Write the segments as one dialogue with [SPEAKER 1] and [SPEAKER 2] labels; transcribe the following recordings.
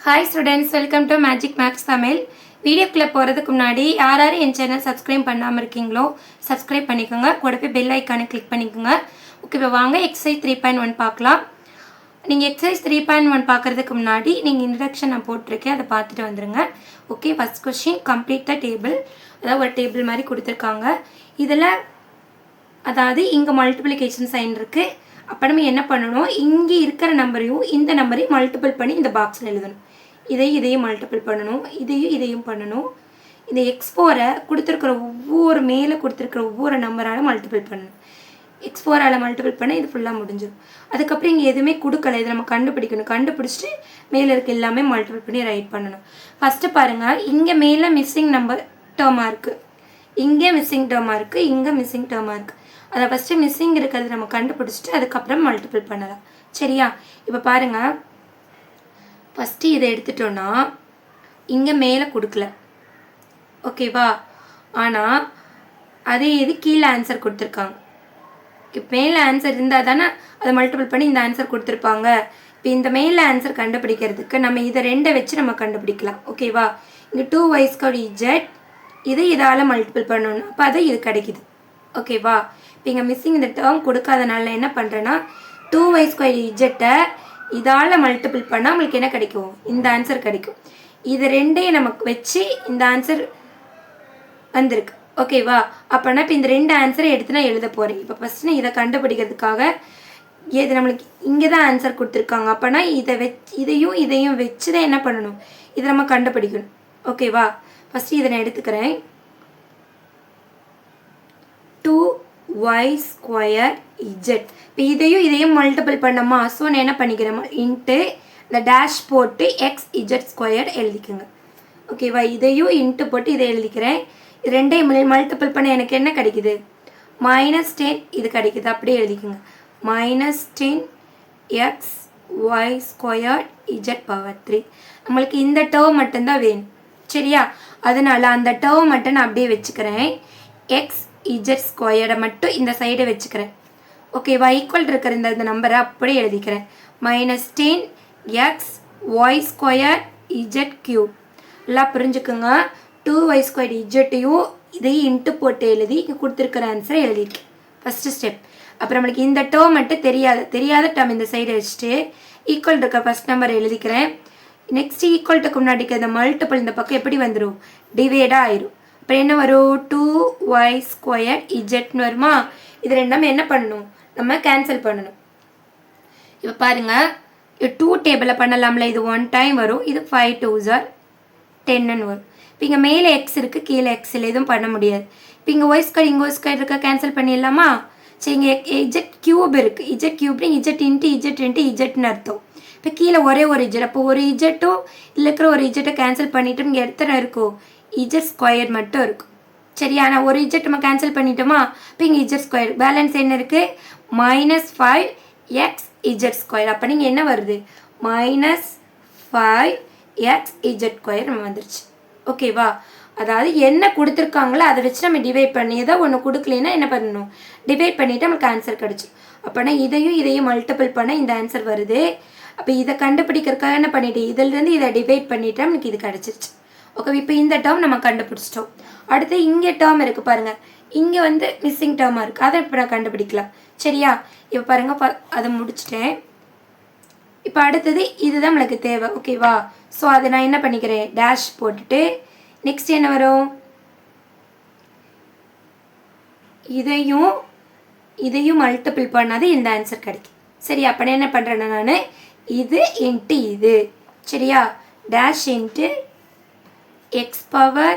[SPEAKER 1] Hi students, welcome to magic maths Tamil. வீடியோக்குள்ளே போகிறதுக்கு முன்னாடி யார் என் சேனல் சப்ஸ்கிரைப் பண்ணாமல் இருக்கீங்களோ சப்ஸ்கிரைப் பண்ணிக்கோங்க. கூட போய் பெல் ஐக்கானை கிளிக் பண்ணிக்கோங்க. ஓகே, இப்போ வாங்க எக்ஸசைஸ் 3.1 பார்க்கலாம். நீங்கள் எக்ஸசைஸ் 3.1 பார்க்குறதுக்கு முன்னாடி நீங்கள் இன்ட்ரடக்ஷன் நான் போட்டிருக்கேன், அதை பார்த்துட்டு வந்துடுங்க. Okay, first question complete the table. அதாவது ஒரு டேபிள் மாதிரி கொடுத்துருக்காங்க. இதில் அதாவது இங்கே மல்டிப்ளிகேஷன் சைன் இருக்குது. அப்போ நம்ம என்ன பண்ணணும், இங்கே இருக்கிற நம்பரையும் இந்த நம்பரையும் மல்டிபிள் பண்ணி இந்த பாக்ஸில் எழுதணும். இதையும் மல்டிபிள் பண்ணணும், இதையும் பண்ணணும். இந்த எக்ஸ்4 கொடுத்துருக்குற ஒவ்வொரு மேலே கொடுத்துருக்குற ஒவ்வொரு நம்பரால் மல்டிபிள் பண்ணணும். எக்ஸ்4 மல்டிபிள் பண்ண இது ஃபுல்லாக முடிஞ்சிடும். அதுக்கப்புறம் இங்கே எதுவுமே கொடுக்கல, இதை நம்ம கண்டுபிடிக்கணும். கண்டுபிடிச்சிட்டு மேலே இருக்க எல்லாமே மல்டிபிள் பண்ணி ரைட் பண்ணணும். ஃபஸ்ட்டு பாருங்கள், இங்கே மேலே மிஸ்ஸிங் நம்பர் டேர்மாக இருக்குது, இங்கே மிஸ்ஸிங் டேர்மாக இருக்குது, இங்கே மிஸ்ஸிங் டேர்மாக இருக்குது. அதை ஃபஸ்ட்டு மிஸ்ஸிங் இருக்கிறது நம்ம கண்டுபிடிச்சிட்டு அதுக்கப்புறம் மல்டிபிள் பண்ணலாம். சரியா? இப்போ பாருங்கள், ஃபஸ்ட்டு இதை எடுத்துட்டோன்னா இங்கே மேலே கொடுக்கல, ஓகேவா? ஆனால் அதே இது கீழே ஆன்சர் கொடுத்துருக்காங்க. இப்போ மேலே ஆன்சர் இருந்தால் தானே அதை மல்டிபிள் பண்ணி இந்த ஆன்சர் கொடுத்துருப்பாங்க. இப்போ இந்த மேலே ஆன்சர் கண்டுபிடிக்கிறதுக்கு நம்ம இதை ரெண்டை வச்சு நம்ம கண்டுபிடிக்கலாம், ஓகேவா? இங்கே 2y²z இதை இதால் மல்டிபிள் பண்ணணும், அப்போ அதை இது கிடைக்குது, ஓகேவா? இப்போ இங்கே மிஸ்ஸிங் இந்த டேர்ம் கொடுக்காதனால என்ன பண்ணுறேன்னா 2y²z இதால் மல்டிபிள் பண்ணால் நம்மளுக்கு என்ன கிடைக்கும், இந்த ஆன்சர் கிடைக்கும். இது ரெண்டையும் நமக்கு வச்சு இந்த ஆன்சர் வந்திருக்கு, ஓகேவா? அப்போனா இப்போ இந்த ரெண்டு ஆன்சரை எடுத்து நான் எழுத போகிறேன். இப்போ ஃபஸ்ட்டு நான் இதை கண்டுபிடிக்கிறதுக்காக இது நம்மளுக்கு இங்கே தான் ஆன்சர் கொடுத்துருக்காங்க. அப்போனா இதையும் வச்சு தான் என்ன பண்ணணும், இதை நம்ம கண்டுபிடிக்கணும், ஓகேவா? ஃபஸ்ட்டு இதை நான் எடுத்துக்கிறேன். 2y²z. இப்போ இதையும் மல்டிபிள் பண்ணமா, ஸோ நான் என்ன பண்ணிக்கிறேன், இன்ட்டு இந்த டேஷ் போட்டு xz² எழுதிக்கோங்க, ஓகேவா? இதையும் இன்ட்டு போட்டு இதை எழுதிக்கிறேன். இது ரெண்டையும் மல்டிபிள் பண்ண எனக்கு என்ன கிடைக்குது, -10 இது கிடைக்குது. அப்படியே எழுதிக்கோங்க, -10xy²z⁻3. நம்மளுக்கு இந்த டேர்ம் மட்டும்தான் வேணும், சரியா? அதனால் அந்த டேர்ம் மட்டும் நான் அப்படியே வச்சுக்கிறேன். xz² மட்டும் இந்த சைடை வச்சுக்கிறேன், ஓகேவா? ஈக்குவல் இருக்கிற இந்த நம்பரை அப்படியே எழுதிக்கிறேன். -10xy²z³ எல்லாம் புரிஞ்சுக்குங்க. 2y²z இதையும் இன்ட்டு போட்டு எழுதி இங்கே கொடுத்துருக்கிற ஆன்சரை எழுதியிருக்கேன், ஃபஸ்ட்டு ஸ்டெப். அப்புறம் நம்மளுக்கு இந்த டேர்ம் மட்டும் தெரியாத டேர்ம் இந்த சைடை வச்சுட்டு ஈக்குவல் இருக்க ஃபஸ்ட் நம்பர் எழுதிக்கிறேன். நெக்ஸ்ட் ஈக்குவல்ட்டுக்கு முன்னாடி இந்த மல்டிபிள் இந்த பக்கம் எப்படி வந்துடும், டிவைடாக ஆயிரும். இப்போ என்ன வரும், 2y²z வருமா? இது ரெண்டாமே என்ன பண்ணணும், நம்ம கேன்சல் பண்ணணும். இப்போ பாருங்கள், 2 டேபிளில் பண்ணலாம்ல, இது 1 டைம் வரும், இது 5 2s are 10 வரும். இப்போ இங்கே மேலே எக்ஸ் இருக்குது, கீழே எக்ஸ் இல்லை, எதுவும் பண்ண முடியாது. இப்போ இங்கே y² இங்கே y² இருக்க கேன்சல் பண்ணிடலாமா? சரி, இங்கே z³ இருக்குது, z³ z அர்த்தம். இப்போ கீழே ஒரே ஒரு இஜெட், அப்போ ஒரு இஜெட்டும் இல்லை இருக்கிற ஒரு இஜெட்டை கேன்சல் பண்ணிவிட்டு இங்கே எத்தனை இருக்கும், z² மட்டும் இருக்கும், சரியா? நான் ஒரு இஜெட் நம்ம கேன்சல் பண்ணிட்டோமா? இப்போ இங்கே z², பேலன்ஸ் என்ன இருக்குது, -5xz². அப்போ நீங்கள் என்ன வருது, -5xz² நம்ம வந்துருச்சு, ஓகேவா? அதாவது என்ன கொடுத்துருக்காங்களோ அதை வச்சு நம்ம டிவைட் பண்ணி, ஏதோ ஒன்று கொடுக்கலன்னா என்ன பண்ணணும், டிவைட் பண்ணிவிட்டு நமக்கு ஆன்சர் கிடச்சிடும். அப்போனா இதையும் மல்டிபிள் பண்ண இந்த ஆன்சர் வருது. அப்போ இதை கண்டுபிடிக்கிறதுக்காக என்ன பண்ணிட்டு இதிலிருந்து இதை டிவைட் பண்ணிவிட்டு நமக்கு இது கிடச்சிருச்சு, ஓகே? இப்போ இந்த டேர்ம் நம்ம கண்டுபிடிச்சிட்டோம். அடுத்து இங்கே டேர்ம் இருக்குது பாருங்கள், இங்கே வந்து மிஸ்ஸிங் டேர்மாக இருக்குது, அதை இப்போ நான் கண்டுபிடிக்கலாம், சரியா? இப்போ பாருங்கள், அதை முடிச்சிட்டேன். இப்போ அடுத்தது இதுதான் நம்மளுக்கு தேவை, ஓகேவா? ஸோ அதை நான் என்ன பண்ணிக்கிறேன், டேஷ் போட்டுட்டு நெக்ஸ்ட் என்ன வரும், இதையும் மல்டிபிள் பண்ணாது இந்த ஆன்சர் கிடைக்கும், சரியா? அப்போ நான் என்ன பண்ணுறேன்னா நான் இது இன்ட்டு இது, சரியா? டேஷ் இன்ட்டு x⁴y⁴,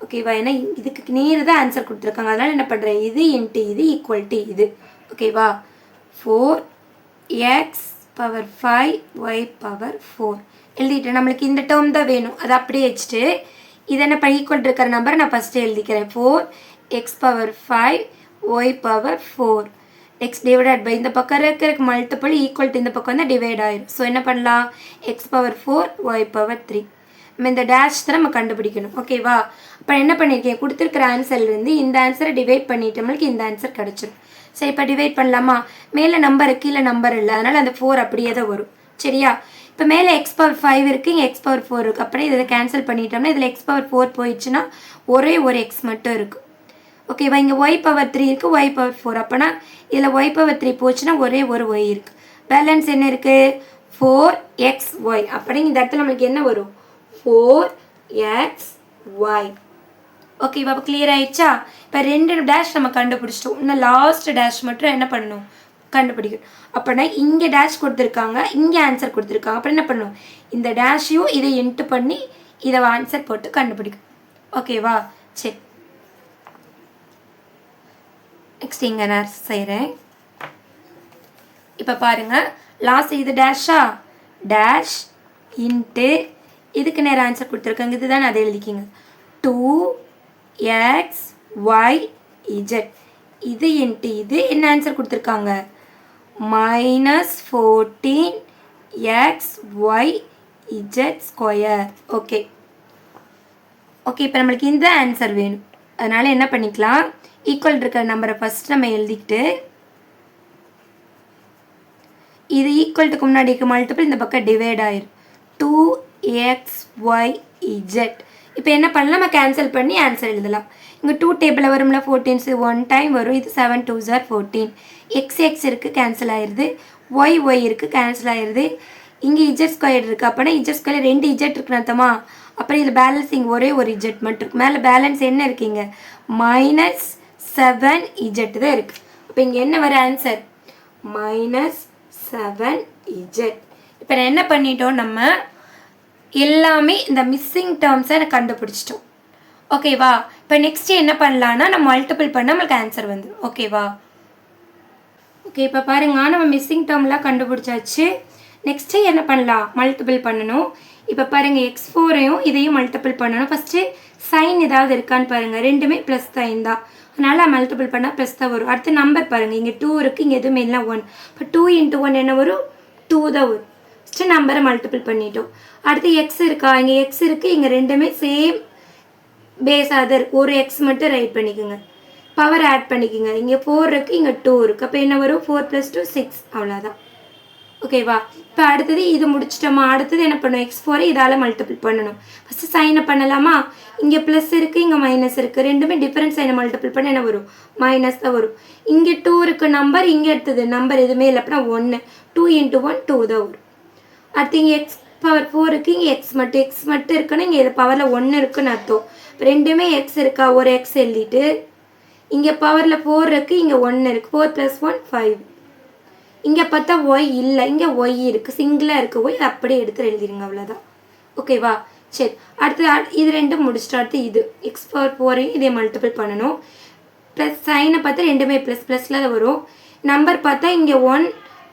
[SPEAKER 1] ஓகேவா? ஏன்னா இதுக்கு நேர் தான் ஆன்சர் கொடுத்துருக்காங்க, அதனால் என்ன பண்ணுறேன், இது இன்ட்டு இது ஈக்குவல் டு இது, ஓகேவா? 4x⁴y⁴ எழுதிட்டு நம்மளுக்கு இந்த டேர்ம் தான் வேணும், அதை அப்படியே வச்சுட்டு இது என்ன ஈக்குவல் இருக்கிற நம்பரை நான் ஃபஸ்ட்டு எழுதிக்கிறேன். 4x⁴y⁴. நெக்ஸ்ட் டிவைடட் பை இந்த பக்கம் இருக்கிற மல்டிபிள் ஈக்குவல் டு இந்த பக்கம் வந்து டிவைட் ஆயிடும். ஸோ என்ன பண்ணலாம், x⁴y⁴. நம்ம இந்த டேஷ் தான் நம்ம கண்டுபிடிக்கணும், ஓகேவா? அப்போ என்ன பண்ணியிருக்கேன், கொடுத்துருக்கிற ஆன்சர்லேருந்து இந்த ஆன்சரை டிவைட் பண்ணிட்டு நம்மளுக்கு இந்த ஆன்சர் கிடச்சிடும். சரி இப்போ டிவைட் பண்ணலாமா? மேலே நம்பர் கீழே நம்பர் இல்லை, அதனால் அந்த 4 அப்படியே தான் வரும். சரியா? இப்போ மேலே எக்ஸ் பவர் 5 இருக்குது, இங்கே எக்ஸ் பவர் 4 இருக்குது. அப்படியே இதை கேன்சல் பண்ணிட்டோம்னா இதில் எக்ஸ் பவர் 4 போயிடுச்சுன்னா ஒரே ஒரு எக்ஸ் மட்டும் இருக்குது. ஓகேவா? இங்கே ஒய் பவர் 3 இருக்குது, ஒய் பவர் 4. அப்போனா இதில் ஒய் பவர் 3 போச்சுன்னா ஒரே ஒரு ஒய் இருக்குது. பேலன்ஸ் என்ன இருக்குது? 4xy. அப்படி இந்த இடத்துல நம்மளுக்கு என்ன வரும்? 4xy. ஓகேவா? அப்போ கிளியர் ஆயிடுச்சா? இப்போ 2 டேஷ் நம்ம கண்டுபிடிச்சிட்டோம். இன்னும் லாஸ்ட் டேஷ் மட்டும் என்ன பண்ணணும்? கண்டுபிடிக்கணும். அப்படின்னா இங்கே டேஷ் கொடுத்துருக்காங்க, இங்கே ஆன்சர் கொடுத்துருக்காங்க. அப்புறம் என்ன பண்ணணும்? இந்த டேஷையும் இதை இன்ட்டு பண்ணி இதை ஆன்சர் போட்டு கண்டுபிடிக்கும். ஓகேவா? சரி, நெக்ஸ்ட் இங்கே நான் செய்கிறேன். இப்போ பாருங்கள், லாஸ்ட் இது டேஷா, டேஷ் இன்ட்டு இதுக்கு நேரம் ஆன்சர் கொடுத்துருக்காங்க, இதுதான் அதை எழுதிக்கிங்க. 2xyz. இது இன்ட்டு இது என்ன ஆன்சர் கொடுத்துருக்காங்க? -14xyz². ஓகே ஓகே, இப்போ நம்மளுக்கு இந்த ஆன்சர் வேணும். அதனால் என்ன பண்ணிக்கலாம்? ஈக்குவல் இருக்கிற நம்பரை ஃபஸ்ட் நம்ம எழுதிக்கிட்டு இது ஈக்குவல்ட்டுக்கு முன்னாடி இருக்க மல்டிபிள் இந்த பக்கம் டிவைட் ஆயிரும். 2xyz. இப்போ என்ன பண்ணலாம்? நம்ம கேன்சல் பண்ணி ஆன்சர் எழுதலாம். இங்கே 2 டேபிளில் வரும்ல, 14 1 டைம் வரும். இது 7 2 14. எக்ஸ் இருக்குது, கேன்சல் ஆயிடுது. ஒய் இருக்குது, கேன்சல் ஆயிடுது. இங்கே Z² இருக்குது. அப்போனா Z² 2 Z இருக்குன்னு அர்த்தமா? அப்புறம் இதில் பேலன்ஸ் இங்கே ஒரே ஒரு Z மட்டும் இருக்குது. மேலே பேலன்ஸ் என்ன இருக்குங்க? -7z தான் இருக்குது. அப்போ இங்கே என்ன வர ஆன்சர்? -7z. இப்போ நான் என்ன பண்ணிட்டோம்? நம்ம எல்லாமே இந்த மிஸ்ஸிங் டேர்ம்ஸை கண்டுபிடிச்சிட்டோம். ஓகேவா? இப்போ நெக்ஸ்ட் என்ன பண்ணலான்னா நம்ம மல்டிபிள் பண்ண நம்மளுக்கு ஆன்சர் வந்துடும். ஓகேவா? ஓகே, இப்போ பாருங்க, நம்ம மிஸ்ஸிங் டேர்ம்லாம் கண்டுபிடிச்சாச்சு. நெக்ஸ்ட்டு என்ன பண்ணலாம்? மல்டிபிள் பண்ணணும். இப்போ பாருங்கள், x4ஐயும் இதையும் மல்டிபிள் பண்ணணும். ஃபஸ்ட்டு சைன் ஏதாவது இருக்கான்னு பாருங்கள். ரெண்டுமே ப்ளஸ் சைன் தான், அதனால் மல்டிபிள் பண்ணால் ப்ளஸ் தான் வரும். அடுத்து நம்பர் பாருங்கள், இங்கே 2 இருக்குது, இங்கே எதுவுமே இல்லை 1. இப்போ 2 × 1 என்ன வரும்? 2 தான் வரும். ஃபஸ்ட்டு நம்பரை மல்டிபிள் பண்ணிட்டோம். அடுத்து எக்ஸ் இருக்கா? இங்கே எக்ஸ் இருக்குது, இங்கே ரெண்டுமே சேம் பேஸ் அதர். ஒரு எக்ஸ் மட்டும் ரைட் பண்ணிக்கோங்க, பவர் ஆட் பண்ணிக்கோங்க. இங்கே 4 இருக்குது, இங்கே 2 இருக்குது. அப்போ என்ன வரும்? 4 + 2 6. அவ்வளோதான். ஓகேவா? இப்போ அடுத்தது இது முடிச்சிட்டோமா? அடுத்தது என்ன பண்ணணும்? x4 இதால் மல்டிபிள் பண்ணணும். ஃபஸ்ட்டு சைனை பண்ணலாமா? இங்கே ப்ளஸ் இருக்குது, இங்கே மைனஸ் இருக்குது. ரெண்டுமே டிஃப்ரெண்ட் சைனை மல்டிபிள் பண்ண என்ன வரும்? மைனஸ் தான் வரும். இங்கே 2 இருக்குது நம்பர், இங்கே எடுத்தது நம்பர் எதுவுமே இல்லை. அப்படின்னா 1. 2 × 1 2 தான் வரும். அடுத்து இங்கே x பவர் 4 இருக்குது, இங்கே எக்ஸ் மட்டும் இருக்குன்னா இங்கே இது பவரில் 1 இருக்குன்னு அர்த்தம். இப்போ ரெண்டுமே எக்ஸ் இருக்கா? ஒரு எக்ஸ் எழுதிட்டு இங்கே பவரில் 4 இருக்குது, இங்கே 1 இருக்குது. 4 + 1 5. இங்கே பார்த்தா ஒய் இல்லை, இங்கே ஒய் இருக்குது, சிங்கிளாக இருக்குது ஒய். அப்படியே எடுத்து எழுதிடுங்க, அவ்வளோதான். ஓகேவா? சரி, அடுத்து இது ரெண்டும் முடிச்சுட்டு அடுத்து இது x4 இதே மல்டிபிள் பண்ணணும். ப்ளஸ் சைனை பார்த்தா ரெண்டுமே ப்ளஸில் தான் வரும். நம்பர் பார்த்தா இங்கே 1,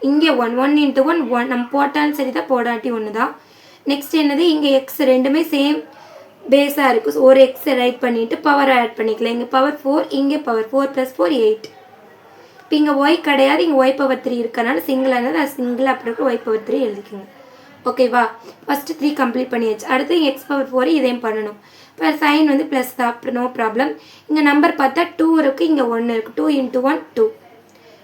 [SPEAKER 1] இங்கே 1. 1 × 1 1. நம்ம போட்டாலும் சரி தான், போடாட்டி 1 தான். நெக்ஸ்ட் என்னது? இங்கே எக்ஸ் ரெண்டுமே சேம் பேஸாக இருக்குது. ஒரு எக்ஸை ரைட் பண்ணிவிட்டு பவர் ஆட் பண்ணிக்கலாம். இங்கே பவர் 4, இங்கே பவர் 4 + 4 8. இப்போ இங்கே ஒய் கிடையாது, இங்கே ஒய் பவர் 3 இருக்கனால சிங்கிளாக இருந்தால் அது சிங்கிள் அப்படி இருக்கு. ஒய் பவர் 3 எழுதிக்கோங்க. ஓகேவா? ஃபஸ்ட்டு 3 கம்ப்ளீட் பண்ணியாச்சு. அடுத்து எக்ஸ் பவர் 4 இதையும் பண்ணணும். இப்போ சைன் வந்து ப்ளஸ் தான், அப்படி நோ ப்ராப்ளம். இங்கே நம்பர் பார்த்தா 2 இருக்குது, இங்கே 1 இருக்குது. 2 × 1 2.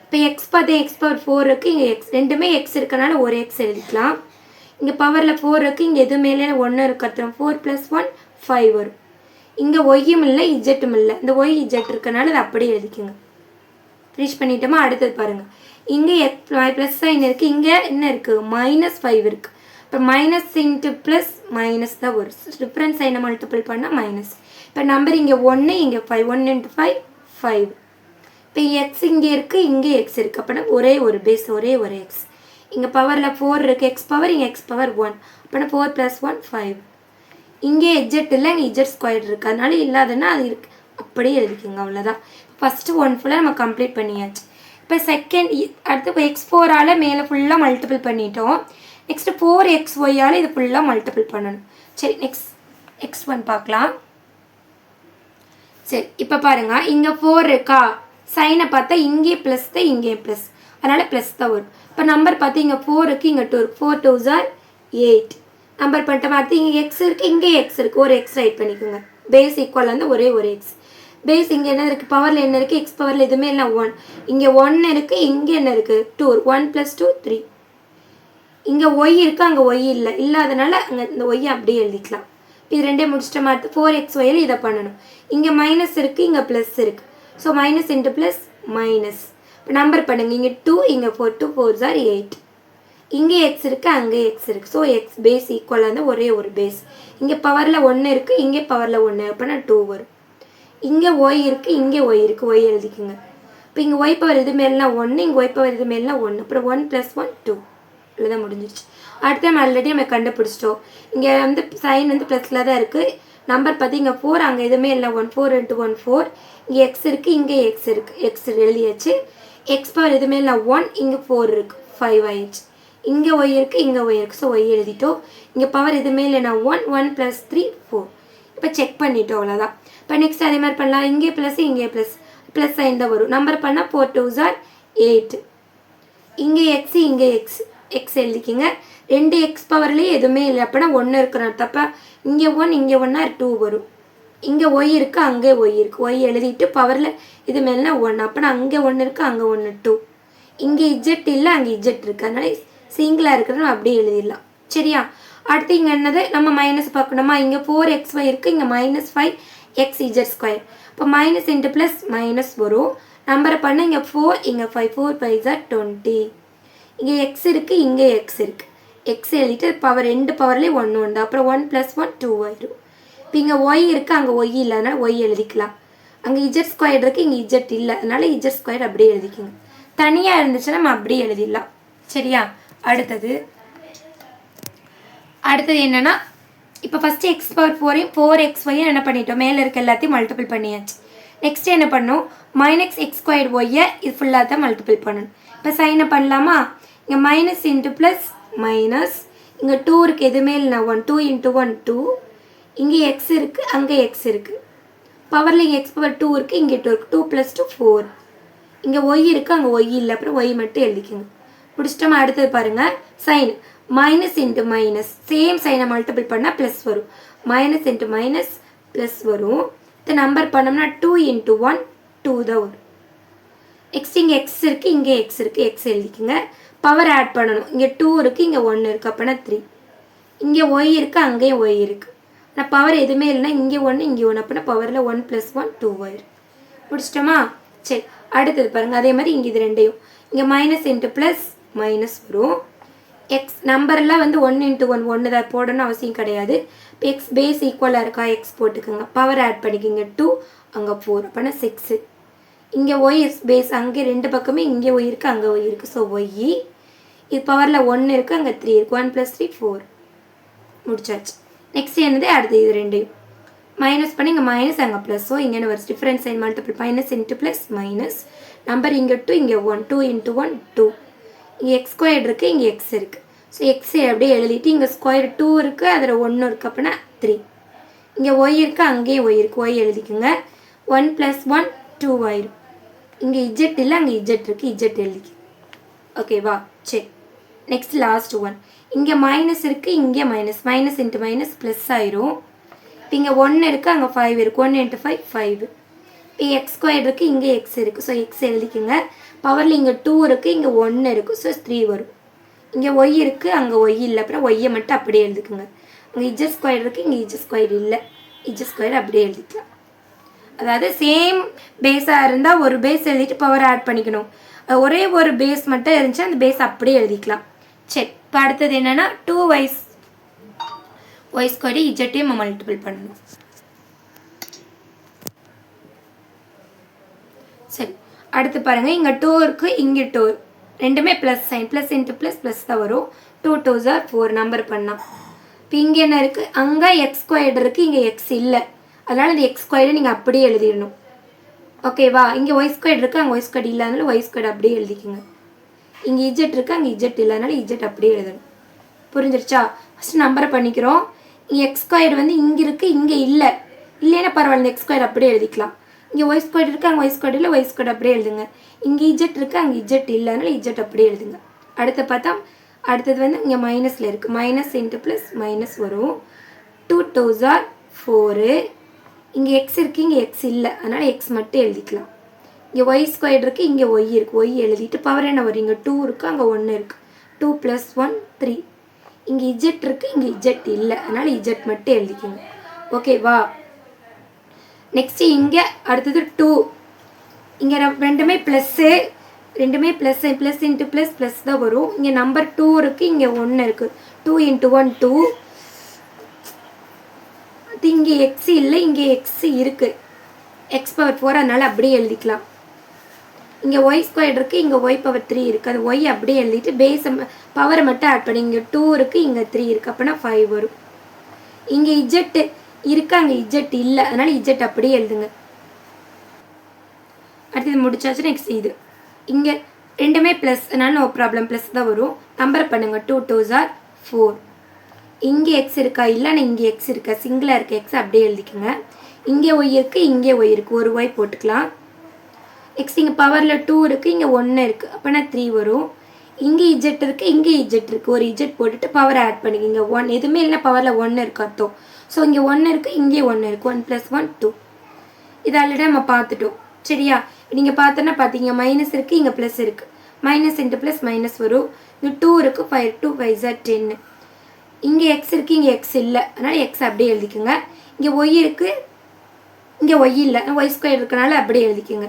[SPEAKER 1] இப்போ எக்ஸ் பார்த்தா எக்ஸ் பவர் 4 இருக்குது, இங்கே எக்ஸ் ரெண்டுமே எக்ஸ் இருக்கனால ஒரு எக்ஸ் எழுதிக்கலாம். இங்கே பவரில் 4 இருக்குது, இங்கே எதுவும் மேலே 1 இருக்கிறது. 4 + 1 5 வரும். இங்கே ஒய்யும் இல்லை, இஜெட்டும் இல்லை. இந்த ஒய் இஜெட் இருக்கனால அதை அப்படியே எழுதிக்கோங்க. ஃபினிஷ் பண்ணிட்டோமா? அடுத்தது பாருங்கள், இங்கே ப்ளஸ் சைன் இருக்குது, இங்கே என்ன இருக்குது? -5 இருக்குது. இப்போ மைனஸ் இன்ட்டு ப்ளஸ் மைனஸ் தான் வரும். டிஃப்ரெண்ட் சைனை மல்டிபிள் பண்ணால் மைனஸ். இப்போ நம்பர் இங்கே 1, இங்கே 5. 1 × 5 5. இப்போ எக்ஸ் இங்கே இருக்குது, இங்கே எக்ஸ் இருக்குது. அப்படின்னா ஒரே ஒரு பேஸ், ஒரே ஒரு எக்ஸ். இங்கே பவரில் 4 இருக்குது, எக்ஸ் பவர், இங்கே எக்ஸ் பவர் 1. அப்படின்னா 4 + 1 5. இங்கே இஜெட் இல்லை, இங்கே Z² இருக்குது, அதனால இல்லாதன்னா அது இருக்குது. அப்படியே எழுதிக்கோங்க, அவ்வளோதான். ஃபஸ்ட்டு 1 ஃபுல்லாக நம்ம கம்ப்ளீட் பண்ணியாச்சு. இப்போ செகண்ட் அடுத்து இப்போ x4ஆல் மேலே ஃபுல்லாக மல்டிபிள் பண்ணிட்டோம். நெக்ஸ்ட்டு 4xyயால் இது ஃபுல்லாக மல்டிபிள் பண்ணணும். சரி, நெக்ஸ்ட் x1 பார்க்கலாம். சரி, இப்போ பாருங்கள், இங்கே 4 இருக்கா? சைனை பார்த்தா இங்கே ப்ளஸ் தான், இங்கே ப்ளஸ், அதனால் ப்ளஸ் தான் வரும். இப்போ நம்பர் பார்த்து இங்கே 4 இருக்குது, இங்கே 2 இருக்குது. 4 × 2 = 8. நம்பர் பண்ணிட்ட மாதிரி இங்கே எக்ஸ் இருக்குது, இங்கே எக்ஸ் இருக்குது. ஒரு எக்ஸ் ரைட் பண்ணிக்கோங்க. பேஸ் ஈக்குவல் வந்து ஒரே ஒரு எக்ஸ். பேஸ் இங்கே என்ன இருக்குது, பவரில் என்ன இருக்குது, எக்ஸ் பவரில் எதுவுமே இல்லை 1. இங்கே 1 இருக்குது, இங்கே என்ன இருக்குது 2, 1 + 2 3. இங்கே ஒய் இருக்குது, அங்கே ஒய் இல்லை, இல்லாதனால அங்கே இந்த ஒய்யை அப்படியே எழுதிக்கலாம். இது ரெண்டே முடிச்சிட்ட மாதிரி 4xyல் இதை பண்ணணும். இங்கே மைனஸ் இருக்குது, இங்கே ப்ளஸ் இருக்குது. So minus into plus minus. இப்போ நம்பர் பண்ணுங்கள், இங்கே 2, இங்கே 4, 2 4s are 8. இங்கே எக்ஸ் இருக்குது, அங்கே எக்ஸ் இருக்குது. ஸோ எக்ஸ் பேஸ் ஈக்குவலாக இருந்தால் ஒரே ஒரு பேஸ். இங்கே பவரில் 1 இருக்குது, இங்கே பவரில் 1 அப்படின்னா 2 வரும். இங்கே ஒய் இருக்குது, இங்கே ஒய் இருக்குது, ஒய் எழுதிக்குங்க. இப்போ இங்கே ஒய் பவர் இது மேலாம் 1, இங்கே ஒய் பவர் இது மேலாம் 1, அப்புறம் 1 + 1 2 இவ்வளோதான் முடிஞ்சிருச்சு. அடுத்த நம்ம ஆல்ரெடி நம்ம கண்டுபிடிச்சிட்டோம். இங்கே வந்து சைன் வந்து ப்ளஸில் தான் இருக்குது. நம்பர் பார்த்து இங்கே 4, அங்கே எதுவுமே இல்லை 1, 4 × 1 4. இங்கே எக்ஸ் இருக்குது, இங்கே எக்ஸ் இருக்குது, எக்ஸ் எழுதியாச்சு. எக்ஸ் பவர் எதுவுமே இல்லை 1, இங்கே 4 இருக்குது, 5 ஆயிடுச்சு. இங்கே ஒய் இருக்குது, இங்கே ஒய் இருக்குது, ஸோ ஒய் எழுதிட்டோம். இங்கே பவர் எதுவுமே இல்லைனா 1, 1 + 3 4. இப்போ செக் பண்ணிட்டோம், அவ்வளோதான். இப்போ நெக்ஸ்ட் அதே மாதிரி பண்ணலாம். இங்கே ப்ளஸ், இங்கே ப்ளஸ், ப்ளஸ் சைன் தான் வரும். நம்பர் பண்ணால் 4 2s are 8. இங்கே எக்ஸ், இங்கே எக்ஸ், எக்ஸ் எழுதிக்கிங்க. 2 எக்ஸ் பவர்லேயே எதுவுமே இல்லை அப்படின்னா 1 இருக்கிறோம் தப்பா. இங்கே 1, இங்கே 1 2 வரும். இங்கே ஒய் இருக்குது, அங்கே ஒய் இருக்குது, ஒய் எழுதிட்டு பவரில் இது மேலே 1 அப்படின்னா அங்கே 1 இருக்குது, அங்கே 1 2. இங்கே இஜெட் இல்லை, அங்கே இஜெட் இருக்குது, அதனால சிங்கிளாக இருக்கிறது நம்ம அப்படியே எழுதிடலாம். சரியா? அடுத்து இங்கே என்னது நம்ம மைனஸ் பார்க்கணுமா. இங்கே 4xy இருக்குது, இங்கே -5xz². இப்போ மைனஸ் இன்ட்டு ப்ளஸ் மைனஸ் வரும். நம்பரை பண்ண இங்கே 4, இங்கே 5, 4 5s are 20. இங்கே எக்ஸ் இருக்குது, இங்கே எக்ஸ் இருக்குது, எக்ஸ் எழுதிட்டு பவர் 2 பவர்லேயே 1 உண்டு. அப்புறம் 1 + 1 2 ஆயிடும். இப்போ இங்கே ஒய் இருக்குது, அங்கே ஒய் இல்லை, அதனால் ஒய் எழுதிக்கலாம். அங்கே z² இருக்குது, இங்கே z இல்லை, அதனால் z² அப்படியே எழுதிக்கோங்க. தனியாக இருந்துச்சுன்னா நம்ம அப்படியே எழுதிடலாம். சரியா? அடுத்தது என்னென்னா இப்போ ஃபஸ்ட்டு எக்ஸ் பவர் 4xy என்ன பண்ணிட்டோம், மேலே இருக்க எல்லாத்தையும் மல்டிபிள் பண்ணியாச்சு. நெக்ஸ்ட்டு என்ன பண்ணோம், -x² இது ஃபுல்லாக தான் மல்டிபிள் பண்ணணும். இப்போ சைனை பண்ணலாமா. இங்கே மைனஸ் இன்ட்டு ப்ளஸ் மைனஸ், இங்கே 2 இருக்குது, எதுவுமே இல்லை 1, 2 × 1 2. இங்கே எக்ஸ் இருக்குது, அங்கே எக்ஸ் இருக்குது, பவரில் இங்கே எக்ஸ் பவர் 2 இருக்குது, இங்கே 2 இருக்குது, 2 + 2 4. இங்கே ஒய் இருக்குது, அங்கே ஒய் இல்லை, அப்புறம் ஒய் மட்டும் எழுதிக்கோங்க. பிடிச்சிட்டோமா. அடுத்தது பாருங்கள், sign minus into minus, same சைனை மல்டிபிள் பண்ணால் ப்ளஸ் வரும். மைனஸ் இன்ட்டு மைனஸ் ப்ளஸ் வரும். இந்த நம்பர் பண்ணோம்னா 2 × 1 2 தான் வரும். நெக்ஸ்ட் இங்கே எக்ஸ் இருக்குது, இங்கே எக்ஸ் இருக்குது, எக்ஸ் எழுதிக்கோங்க. பவர் ஆட் பண்ணணும். இங்கே 2 இருக்குது, இங்கே 1 இருக்குது, அப்படின்னா 3. இங்கே ஒய் இருக்குது, அங்கேயும் ஒய் இருக்குது, ஆனால் பவர் எதுவுமே இல்லைன்னா இங்கே 1, இங்கே 1 அப்படின்னா பவரில் 1 + 1 2 ஆயிரும். பிடிச்சிட்டோமா. சரி, அடுத்தது பாருங்கள், அதே மாதிரி இங்கே இது ரெண்டையும் இங்கே மைனஸ் இன்ட்டு ப்ளஸ் மைனஸ் வரும். எக்ஸ் நம்பர்லாம் வந்து 1 × 1 1 தான் போடணும்னு அவசியம் கிடையாது. இப்போ எக்ஸ் பேஸ் ஈக்குவலாக இருக்கா, எக்ஸ் போட்டுக்கோங்க. பவர் ஆட் பண்ணிக்கோங்க, 2 அங்கே 4 அப்படின்னா 6. இங்கே ஒய் பேஸ், அங்கே 2 பக்கமே இங்கே ஒய் இருக்குது, அங்கே ஒய் இருக்குது, ஸோ ஒய். இது பவரில் 1 இருக்குது, அங்கே 3 இருக்குது, 1 + 3 4 முடிச்சாச்சு. நெக்ஸ்ட் என்னது, அடுத்து இது ரெண்டையும் மைனஸ் பண்ணி இங்கே மைனஸ், அங்கே ப்ளஸ். ஸோ இங்கே ஒரு difference sign multiple, minus into plus minus. Number இங்கே 2, இங்கே 1, 2 × 1 2. இங்கே x² இருக்குது, இங்கே எக்ஸ் இருக்குது, ஸோ எக்ஸ் அப்படியே எழுதிட்டு இங்கே ஸ்கொயர் 2 இருக்குது, அதில் 1 இருக்குது, அப்படின்னா 3. இங்கே ஒய் இருக்குது, அங்கேயும் ஒய் இருக்குது, ஒய் எழுதிக்கோங்க. 1 + 1 2 ஆயிரும். இங்கே இஜெட் இல்லை, அங்கே இஜெட் இருக்குது, இஜெட் எழுதிக்கு. ஓகேவா? சரி, நெக்ஸ்ட் லாஸ்ட் ஒன். இங்கே மைனஸ் இருக்குது, இங்கே minus, minus into minus plus ஆயிரும். இப்போ இங்கே 1 இருக்குது, அங்கே 5 இருக்குது, 1 × 5 5. இப்போ x² இருக்குது, இங்கே எக்ஸ் இருக்குது, ஸோ எக்ஸ் எழுதிக்கோங்க. பவரில் இங்கே 2 இருக்குது, இங்கே 1 இருக்குது, ஸோ 3 வரும். இங்கே ஒய் இருக்குது, அங்கே ஒய் இல்லை, அப்புறம் ஒய்யை மட்டும் அப்படியே எழுதிக்குங்க. அங்கே z² இருக்குது, இங்கே z² இல்லை, z² அப்படியே எழுதிக்கலாம். அதாவது சேம் பேஸாக இருந்தால் ஒரு பேஸ் எழுதிட்டு பவர் ஆட் பண்ணிக்கணும். ஒரே ஒரு பேஸ் மட்டும் இருந்துச்சு, அந்த பேஸ் அப்படியே எழுதிக்கலாம். சரி, இப்போ அடுத்தது என்னென்னா 2y² இஜெட்டையும் நம்ம மல்டிபிள் பண்ணணும். சரி, அடுத்து பாருங்கள், இங்கே 2 இருக்குது, இங்கே 2, ரெண்டுமே plus sign, plus into plus plus தான் வரும். 2 2s are 4 நம்பர் பண்ணால். இப்போ இங்கே என்ன இருக்குது, அங்கே x² இருக்குது, இங்கே எக்ஸ் இல்லை, அதனால் இந்த x² நீங்கள் அப்படியே எழுதிடணும். ஓகேவா? இங்கே y² இருக்குது, அங்கே y² இல்லை, அதனால y² அப்படியே எழுதிக்கோங்க. இங்கே இஜெட் இருக்குது, அங்கே இஜெட் இல்லை, அதனால இஜெட் அப்படியே எழுதணும். புரிஞ்சிருச்சா? ஃபஸ்ட்டு நம்பரை பண்ணிக்கிறோம். இங்கே x² வந்து இங்கே இருக்குது, இங்கே இல்லை, இல்லைன்னா பரவாயில்ல, இந்த x² அப்படியே எழுதிக்கலாம். இங்கே y² இருக்குது, அங்கே y² இல்லை, y² அப்படியே எழுதுங்க. இங்கே இஜெட் இருக்குது, அங்கே இஜெட் இல்லை, அதனால் இஜெட் அப்படியே எழுதுங்க. அடுத்து பார்த்தா அடுத்தது வந்து இங்கே மைனஸில் இருக்குது, மைனஸ் இன்ட்டு ப்ளஸ் மைனஸ் வரும். 2 2s are 4. இங்கே எக்ஸ் இருக்குது, இங்கே எக்ஸ் இல்லை, அதனால் எக்ஸ் மட்டும் எழுதிக்கலாம். இங்கே ஒய் ஸ்கொயர் இருக்குது, இங்கே ஒய் இருக்குது, ஒய் எழுதிட்டு பவர் என்ன வரும், இங்கே 2 இருக்குது, அங்கே 1 இருக்குது, 2 + 1 3. இங்கே இஜெட் இருக்குது, இங்கே இஜெட் இல்லை, அதனால் இஜெட் மட்டும் எழுதிக்கோங்க. ஓகேவா? நெக்ஸ்ட்டு இங்கே அடுத்தது 2. இங்கே ரெண்டுமே ப்ளஸ்ஸு, ப்ளஸ் இன்ட்டு ப்ளஸ் தான் வரும். இங்கே நம்பர் 2 இருக்குது, இங்கே 1 இருக்குது, 2 × 1 2. அது இங்கே எக்ஸ் இல்லை, இங்கே எக்ஸ் இருக்குது, x⁴, அதனால் அப்படியே எழுதிக்கலாம். இங்கே ஒய் ஸ்கொயர் இருக்குது, இங்கே y⁴ இருக்குது, அது ஒய் அப்படியே எழுதிட்டு பேஸை பவரை மட்டும் ஆட் பண்ணி. இங்கே 2 இருக்குது, இங்கே 3 இருக்குது, அப்போனா 5 வரும். இங்கே இஜெட் இருக்குது, அங்கே இஜெட் இல்லை, அதனால் இஜெட் அப்படியே எழுதுங்க. அடுத்தது முடிச்சாச்சு. நெக்ஸ்ட் இது இங்கே ரெண்டுமே ப்ளஸ், அதனால் நோ ப்ராப்ளம், ப்ளஸ் தான் வரும். நம்பர் பண்ணுங்கள். 2 2s are 4. இங்கே எக்ஸ் இருக்கா, இல்லைன்னா இங்கே எக்ஸ் இருக்கா, சிங்கிளாக இருக்க எக்ஸ் அப்படியே எழுதிக்கோங்க. இங்கே ஒய் இருக்குது, இங்கே ஒய் இருக்குது, ஒரு ஒய் போட்டுக்கலாம். நெக்ஸ்ட் இங்கே பவரில் 2 இருக்குது, இங்கே 1 இருக்குது, அப்போனா 3 வரும். இங்கே இஜெட் இருக்குது, இங்கே இஜெட் இருக்குது, ஒரு இஜெட் போட்டுட்டு பவர் ஆட் பண்ணிக்கிங்க. 1 எதுவுமே இல்லை, பவரில் 1 இருக்குது அர்த்தம். ஸோ இங்கே 1 இருக்குது, இங்கே 1 இருக்குது, 1 + 1 2. இது ஆல்ரெடி நம்ம பார்த்துட்டோம். சரியா? நீங்கள் பார்த்தோன்னா பார்த்தீங்க மைனஸ் இருக்குது, இங்கே ப்ளஸ் இருக்குது, மைனஸ் இன்ட்டு ப்ளஸ் மைனஸ் வரும். இங்கே 2 இருக்குது, 5 2 5s are 10. இங்கே எக்ஸ் இருக்குது, இங்கே எக்ஸ் இல்லை, அதனால் எக்ஸ் அப்படியே எழுதிக்கோங்க. இங்கே ஒய் இருக்குது, இங்கே ஒய் இல்லை, ஒய் ஸ்கொயர் இருக்கனால அப்படியே எழுதிக்கோங்க.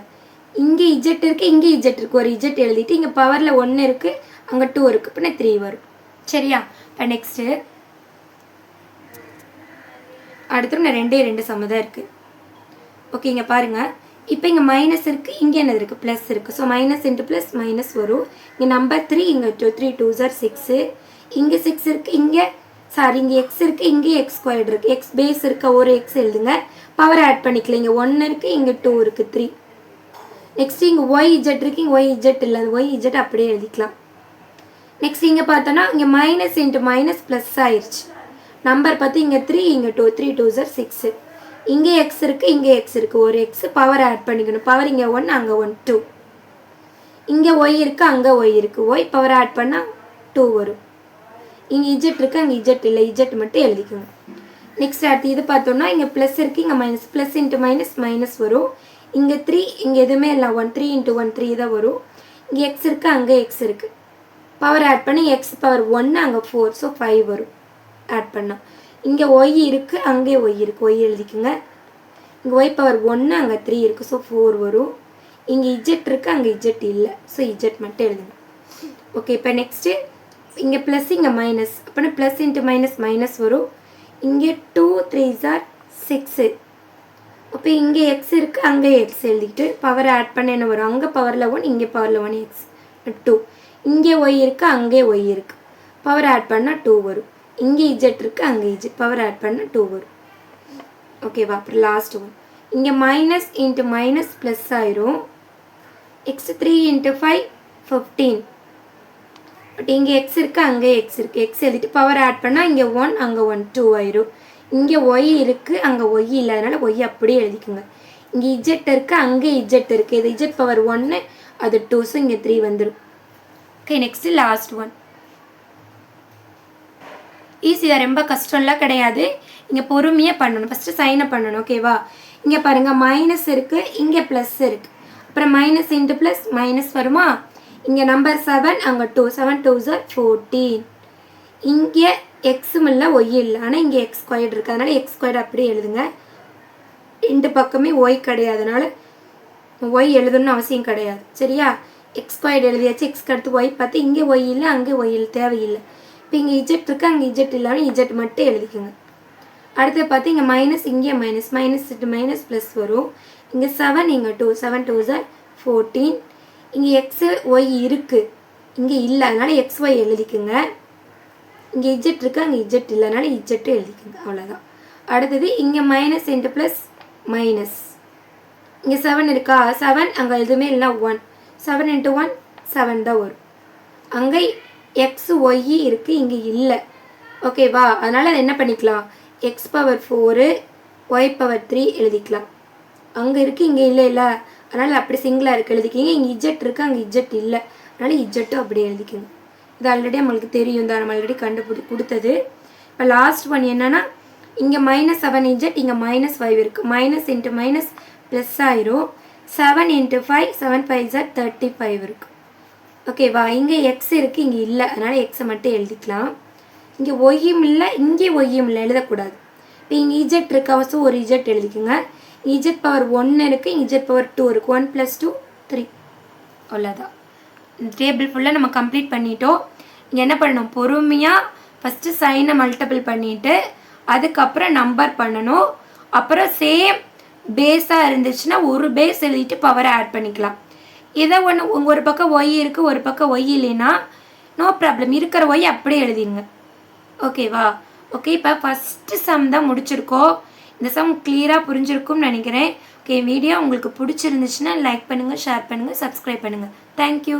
[SPEAKER 1] இங்கே இஜெட் இருக்குது, இங்கே இஜெட் இருக்குது, ஒரு இஜெட் எழுதிட்டு இங்கே பவரில் 1 இருக்குது, அங்கே 2 இருக்குது, அப்படின்னா 3 வரும். சரியா? இப்போ நெக்ஸ்ட்டு அடுத்து நான் 2 சம்ம தான் இருக்குது. ஓகே, இங்கே பாருங்கள். இப்போ இங்கே மைனஸ் இருக்குது, இங்கே என்னது இருக்குது, ப்ளஸ் இருக்குது. So minus into plus minus வரும். இங்கே நம்பர் 3, இங்கே 2 3 2s are 6. இங்கே 6 இருக்குது, இங்கே இங்கே எக்ஸ் இருக்குது, இங்கே x² இருக்குது, எக்ஸ் பேஸ் இருக்க ஒரு எக்ஸ் எழுதுங்க. பவர் ஆட் பண்ணிக்கலாம். இங்கே 1 இருக்குது, இங்கே 2 இருக்குது, 3. நெக்ஸ்ட் இங்கே ஒய் இஜெட் இருக்குது, இங்கே ஒய் இஜெட் இல்லை, அது ஒய் இஜெட் அப்படியே எழுதிக்கலாம். நெக்ஸ்ட் இங்கே பார்த்தோன்னா இங்கே மைனஸ் இன்ட்டு மைனஸ் ப்ளஸ் ஆயிடுச்சு. நம்பர் பார்த்து இங்கே 3, இங்கே 2 3 2s are 6. இங்கே எக்ஸ் இருக்குது, இங்கே எக்ஸ் இருக்குது, ஒரு எக்ஸ் பவர் ஆட் பண்ணிக்கணும். பவர் இங்கே 1, அங்கே 1 2. இங்கே ஒய் இருக்குது, அங்கே ஒய் இருக்குது, ஒய் பவர் ஆட் பண்ணால் 2 வரும். இங்கே இஜெட் இருக்குது, அங்கே இஜெட் இல்லை, இஜெட் மட்டும் எழுதிக்கோங்க. நெக்ஸ்ட் அடுத்து இது பார்த்தோம்னா இங்கே ப்ளஸ் இருக்குது, இங்கே minus, plus into minus minus வரும். இங்கே 3, இங்கே எதுவுமே இல்லை, 1 3 × 1 3 தான் வரும். இங்கே எக்ஸ் இருக்குது, அங்கே எக்ஸ் இருக்குது, பவர் ஆட் பண்ணி எக்ஸ் பவர் 1, அங்கே 4, ஸோ 5 வரும் ஆட் பண்ணால். இங்கே ஒய் இருக்குது, அங்கே ஒய் இருக்குது, ஒய் எழுதிக்கோங்க. இங்கே ஒய் பவர் 1, அங்கே 3 இருக்குது, ஸோ 4 வரும். இங்கே இஜெட் இருக்குது, அங்கே இஜெட் இல்லை, ஸோ இஜெட் மட்டும் எழுதுங்க. ஓகே, இப்போ நெக்ஸ்ட்டு இங்கே ப்ளஸ், இங்கே மைனஸ், அப்போனா ப்ளஸ் இன்ட்டு மைனஸ் மைனஸ் வரும். இங்கே 2 3s are 6. அப்போ இங்கே எக்ஸ் இருக்குது, அங்கே எக்ஸ் எழுதிட்டு பவர் ஆட் பண்ண என்ன வரும், அங்கே பவரில் 1, இங்கே பவரில் 1 எக்ஸ் 2. இங்கே ஒய் இருக்குது, அங்கே ஒய் இருக்குது, பவர் ஆட் பண்ணால் 2 வரும். இங்கே இஜெட் இருக்குது, அங்கே இஜெட், பவர் ஆட் பண்ணால் 2 வரும். ஓகேவா? அப்புறம் லாஸ்ட் ஒன் இங்கே மைனஸ் இன்ட்டு மைனஸ் ப்ளஸ் ஆயிரும். எக்ஸ் 3 × 5 15. பட் இங்கே எக்ஸ் இருக்குது, அங்கே எக்ஸ் இருக்குது, எக்ஸ் எழுதிட்டு பவர் ஆட் பண்ணால் இங்கே 1, அங்கே 1 2 ஆயிரும். இங்கே ஒய் இருக்குது, அங்கே ஒய் இல்லை, அதனால் ஒய் அப்படியே எழுதிக்குங்க. இங்கே இஜெட் இருக்குது, அங்கே இஜெட் இருக்குது, இது இஜெட் பவர் 1, அது 2, ஸோ இங்கே 3 வந்துடும். Okay, next last one. ஈஸியாக, ரொம்ப கஷ்டம்லாம் கிடையாது. இங்கே பொறுமையாக பண்ணணும். ஃபஸ்ட்டு சைனை பண்ணணும். ஓகேவா? இங்கே பாருங்கள் மைனஸ் இருக்குது, இங்கே ப்ளஸ் இருக்குது, அப்புறம் மைனஸ் இன்ட்டு ப்ளஸ் மைனஸ் வருமா. இங்கே நம்பர் 7, அங்கே 2 7 2s are 14. இங்கே எக்ஸும் இல்லை, ஒய் இல்லை, ஆனால் இங்கே x² இருக்குது, அதனால் x² அப்படியே எழுதுங்க. ரெண்டு பக்கமே ஒய் கிடையாது, அதனால் ஒய் எழுதணும்னு அவசியம் கிடையாது. சரியா? x² எழுதியாச்சு. எக்ஸ்க்கு அடுத்து ஒய் பார்த்து இங்கே ஒய் இல்லை, அங்கே ஒய் இல்லை, தேவையில்லை. இப்போ இங்கே இஜெட் இருக்குது, அங்கே இஜெட் இல்லாமல் இஜெட் மட்டும் எழுதிக்கோங்க. அடுத்து பார்த்து இங்கே மைனஸ், இங்கே minus, minus into minus plus வரும். இங்கே 7, இங்கே 2 7 2s are 14. இங்கே எக்ஸு ஒய் இருக்குது, இங்கே இல்லை, அதனால் xy எழுதிக்குங்க. இங்கே இஜெட் இருக்குது, அங்கே இஜெட் இல்லை, அதனால் இஜெட்டு எழுதிக்குங்க. அவ்வளோதான். அடுத்தது இங்கே மைனஸ் இன்ட்டு ப்ளஸ் மைனஸ். இங்கே 7 இருக்கா, 7 அங்கே எதுவுமே இல்லைனா 1, 7 × 1 7 தான் வரும். அங்கே எக்ஸ் ஒய் இருக்குது, இங்கே இல்லை. ஓகேவா? அதனால் அதை என்ன பண்ணிக்கலாம், எக்ஸ் பவர் 4 ஒய் பவர் 3 எழுதிக்கலாம். அங்கே இருக்குது, இங்கே இல்லை இல்லை, அதனால் அப்படி சிங்கிளாக இருக்குது எழுதிக்கிங்க. இங்கே இஜெட் இருக்குது, அங்கே இஜெட் இல்லை, அதனால் இஜெட்டும் அப்படி எழுதிக்கோங்க. இது ஆல்ரெடி நம்மளுக்கு தெரியும் தான், நம்ம ஆல்ரெடி கொடுத்தது. இப்போ லாஸ்ட் ஒன் என்னென்னா இங்கே -7 இங்கே -5 இருக்குது. மைனஸ் இன்ட்டு மைனஸ் ப்ளஸ் ஆயிரும். 7 × 5 7 5 35 இருக்குது. ஓகேவா? இங்கே எக்ஸ் இருக்குது, இங்கே இல்லை, அதனால் எக்ஸை மட்டும் எழுதிக்கலாம். இங்கே ஒய்யும் இல்லை, இங்கே ஒய்யும் இல்லை, எழுதக்கூடாது. இப்போ இங்கே இஜெட் இருக்க ஒரு இஜெட் எழுதிக்கோங்க. இஜெட் பவர் 1 இருக்குது, இஜெட் பவர் 2 இருக்குது. 1 + 2 3. அவ்வளோதான். இந்த டேபிள் ஃபுல்லாக நம்ம கம்ப்ளீட் பண்ணிட்டோம். இங்கே என்ன பண்ணணும், பொறுமையாக ஃபஸ்ட்டு சைனை மல்டிபிள் பண்ணிவிட்டு அதுக்கப்புறம் நம்பர் பண்ணணும். அப்புறம் சேம் பேஸாக இருந்துச்சுன்னா ஒரு பேஸ் எழுதிட்டு பவரை ஆட் பண்ணிக்கலாம். இதை ஒன்று ஒரு பக்கம் ஒய் இருக்குது, ஒரு பக்கம் ஒய் இல்லைன்னா நோ ப்ராப்ளம், இருக்கிற ஒய் அப்படியே எழுதிடுங்க. ஓகேவா? ஓகே, இப்போ ஃபஸ்ட்டு சம் தான் முடிச்சிருக்கோம். இந்த சம் கிளியராக புரிஞ்சிருக்கும்னு நினைக்கிறேன். ஓகே, வீடியோ உங்களுக்கு பிடிச்சிருந்துச்சுன்னா லைக் பண்ணுங்கள், ஷேர் பண்ணுங்கள், சப்ஸ்கிரைப் பண்ணுங்கள். தேங்க்யூ.